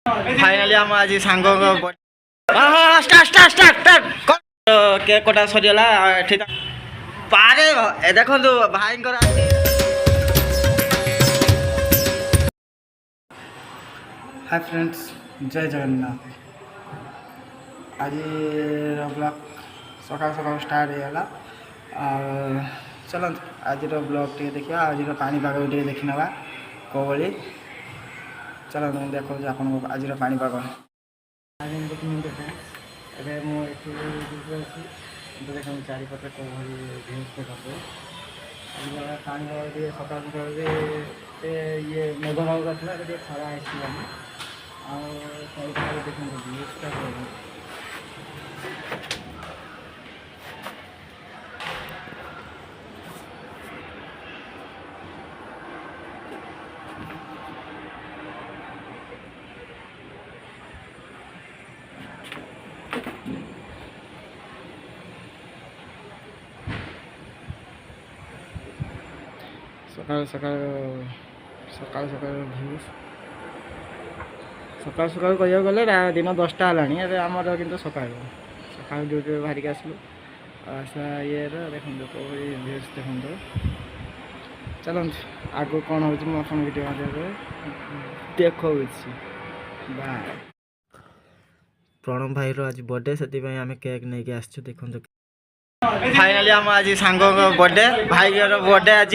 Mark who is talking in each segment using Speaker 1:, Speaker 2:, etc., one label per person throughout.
Speaker 1: Finally हम आज सांग start start start start cake कटा सरीगला ठीक पारे देखो भाई हाय फ्रेंड्स जय जगन्नाथ आज ब्लॉग सकाल सकाल स्टार्ट होगा चलत आज ब्लॉग टे देखा आज पानीपाग टे देखी ना कौली चलो मुझे देखो आप आज पानीपाग देखो चारिपटे कौली देखते पानी सकाल सकाल ये मेघ भाग था खरा आसलानी देखते सकाल सकाल सकाल सकाल भ्यू सकाल सकाल कह गले दिन 10टा है आमर कि सकाल सकाल ड्यूटी बाहरिक आसलु आसा ये देखो भ्यूज देखो चलो आग कौन हो वीडियो देखो बाय प्रणव भाई रो आज बर्थडे से आम केक नहीं के आसछु देखो फाइनाली हम आज सांग बर्थडे भाई बर्थडे आज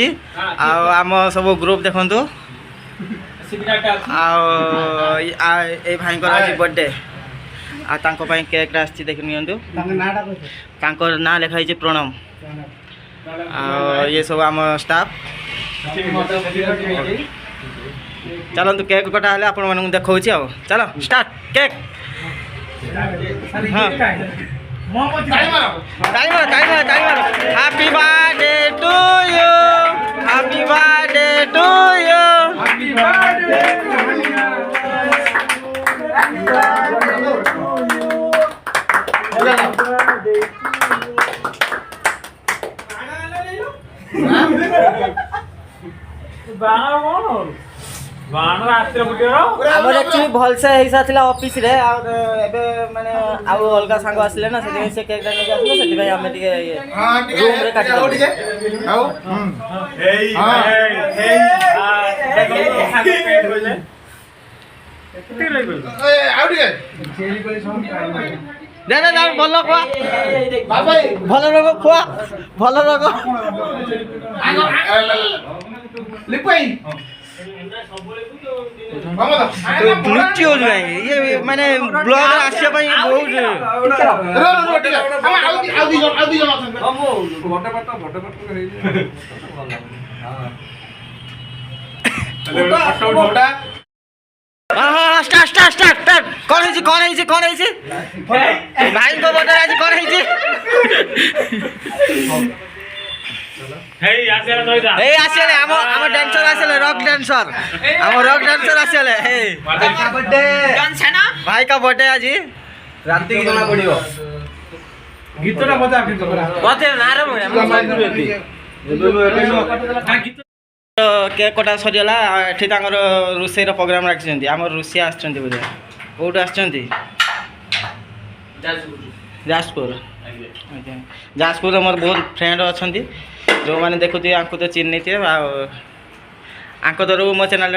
Speaker 1: आम सब ग्रुप देखु भाई आज बर्थडे आई केक आसी देख ना लिखाई प्रणव ये सब आम स्टाफ चलतु केक कटा हेल्ले आपण मानक देखा चलो स्टार्ट केक हाँ happy birthday to you happy birthday to you happy birthday आमर एक्चुअली भल से हो सारा ऑफिस रे माने आउ अलग सांग आसले ना से केक टा लेके आसले से आमे रूम रे काट दो आउ हेई हेई आउ दे दे भल खुआ भल रग खुआ भल रग लिपाई लुचि हो ये माने ब्लॉग आसिया पई बहुत स्टार्ट स्टार्ट स्टार्ट स्टार्ट कौन है भाई को बता आज कौन है आसिले आम डांसर आसिले रॉक डांसर आम रॉक डांसर आसिले भाई का बर्थडे आज रात की जना पड़ियो गीतटा बजा बते केक कटा सरीगला एठी रोषेर प्रोग्राम रखी आम रोषे आसुँचे कौट आसुँच जाजपुर जाजपुर मोर बहुत फ्रेंड अच्छा जो मैंने देखुए आपको तो चिन्ह थे आंक तरफ मो चैनल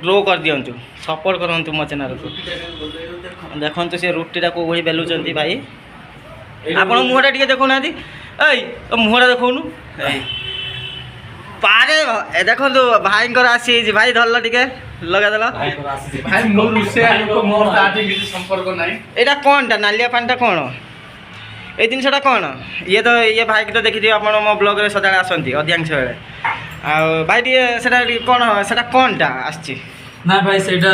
Speaker 1: ग्रो कर दिंतु सपोर्ट करूँ मो चैनल को देखो सी रुटीटा कौ भाई बेलुंट भाई आप मुहटा टे देखुना मुहटा देखौनु पारे देखो भाई आसी भाई धरल टे लगादेल यहाँ कौन टा नालिया पानी कौन ये जिनसा कौन ये तो ये भाई तो देखिए आप मो ब्लॉग रे सदा आसती अधिकांश बेले भाई टे कौन से कौन टा आसी
Speaker 2: ना भाई सेटा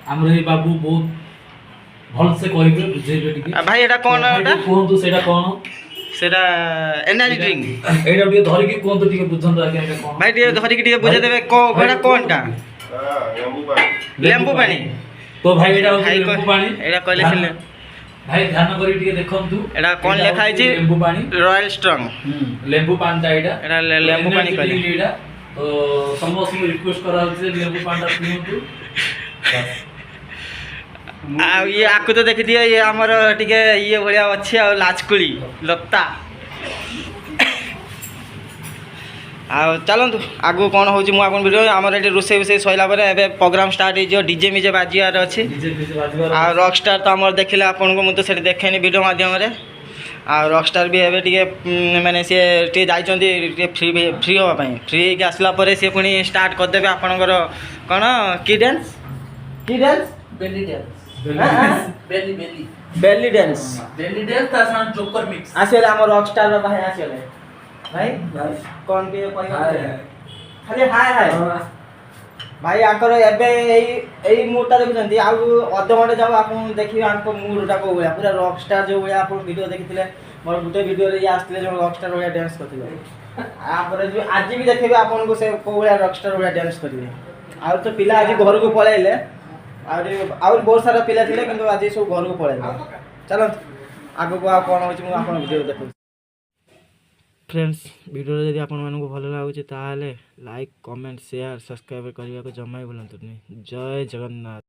Speaker 2: हमरे बाबू बहुत भल से कहबे बुझेबे टिके
Speaker 1: भाई एटा कौन एटा
Speaker 2: कोन सेटा कौन
Speaker 1: सेटा एनर्जी ड्रिंक
Speaker 2: एटा टिके धरि के कोन तो टिके बुझन राखे एटा कौन
Speaker 1: भाई टिके धरि के टिके बुझे देबे एटा कौन टा लेंबू पानी
Speaker 2: तो भाई एटा लेंबू पानी
Speaker 1: एटा कहले छिले
Speaker 2: भाई ध्यान करी टिके देखंतु
Speaker 1: एटा कोन लेखाइ छी
Speaker 2: लेंबू पानी
Speaker 1: रॉयल स्ट्रॉन्ग
Speaker 2: लेंबू पानी ता
Speaker 1: एटा लेंबू पानी कहले
Speaker 2: एटा तो समस्त रिक्वेस्ट करा होछि लेंबू पानी ता पियंतु
Speaker 1: ଆଉ ଇଏ ଆକୁ ତ ଦେଖିଥିବେ ଇଏ ଆମର ଟିକେ ଇଏ ଭଳିଆ ଅଛି ଆଉ ଲାଚକୁଳି ଲତା। ଆଉ ଚାଲନ୍ତୁ ଆଗକୁ କ'ଣ ହେଉଛି ମୁଁ ଆପଣ ଭିଡ଼ିଓ ଆମର ଏଠି ରୋଷେଇ ଫୋଷେଇ ସରିଲା ପରେ ଏବେ ପ୍ରୋଗ୍ରାମ୍ ଷ୍ଟାର୍ଟ ହେଇଯିବ ଡିଜେ ମିଜେ ବାଜିବାର ଅଛି। ଆଉ ରକ୍ ଷ୍ଟାର୍ ତ ଆମର ଦେଖିଲେ ଆପଣଙ୍କୁ ମୁଁ ତ ସେଠି ଦେଖେନି ଭିଡ଼ିଓ ମାଧ୍ୟମରେ। ଆଉ ରକ୍ ଷ୍ଟାର୍ ବି ଏବେ ଟିକେ ମାନେ ସିଏ ଟିକେ ଯାଇଛନ୍ତି ଟିକେ ଫ୍ରି ହେବା ପାଇଁ। ଫ୍ରି ହେଇକି ଆସିଲା ପରେ ସିଏ ପୁଣି ଷ୍ଟାର୍ଟ କରିଦେବେ ଆପଣଙ୍କର କ'ଣ କି dance
Speaker 2: belly dance
Speaker 1: belly dance
Speaker 2: ତା ସାଙ୍ଗେ ଜୋକର ମିକ୍ସ
Speaker 1: ଆସିଗଲେ ଆମ ରକ୍ ଷ୍ଟାର୍ ଭାଇ ଆସିଗଲେ। ଭାଇ କ'ଣ ଟିକେ କହିବା ଖାଲି ହାଏ ହାଏ ଭାଇ ଆଙ୍କର ଏବେ ଏଇ ମୁଡ଼୍ଟା ଦେଖୁଛନ୍ତି ଆଉ ଅଧଘଣ୍ଟେ ଯାଉ ଆପଣ ଦେଖିବେ ଆଙ୍କ ମୁଡ଼୍ଟା କେଉଁ ଭଳିଆ ପୁରା ରକ୍ ଷ୍ଟାର୍ ଯେଉଁ ଭଳିଆ ଆପଣ ଭିଡ଼ିଓ ଦେଖିଥିଲେ ମୋର ଗୋଟେ ଭିଡ଼ିଓରେ ଇଏ ଆସିଥିଲେ ଯେଉଁ ରକ୍ ଷ୍ଟାର୍ ଭଳିଆ ଡ୍ୟାନ୍ସ କରିଥିଲେ। ତାପରେ ଯେଉଁ ଆଜି ବି ଦେଖିବେ ଆପଣଙ୍କୁ ସେ କେଉଁ ଭଳିଆ ରକ୍ ଷ୍ଟାର୍ ଭଳିଆ ଡ୍ୟାନ୍ସ କରିବେ। ଆଉ ତ ପିଲା ଆଜି ଘରକୁ ପଳାଇଲେ ଆହୁରି ବହୁତ ସାରା ପିଲା ଥିଲେ କିନ୍ତୁ ଆଜି ସବୁ ଘରକୁ ପଳାଇଲେ। ଚାଲନ୍ତୁ ଆଗକୁ ଆଉ କ'ଣ ହେଉଛି ମୁଁ ଆପଣଙ୍କ ଭିଡ଼ିଓ ଦେଖୁଛି। ଫ୍ରେଣ୍ଡସ୍ ଭିଡ଼ିଓ ଯଦି ଆପଣମାନଙ୍କୁ ଭଲ ଲାଗୁଛି ତାହେଲେ ଲାଇକ୍ କମେଣ୍ଟ ସେୟାର ସବସ୍କ୍ରାଇବ୍ କରିବାକୁ ଜମା ବି ଭୁଲନ୍ତୁନି। ଜୟ ଜଗନ୍ନାଥ।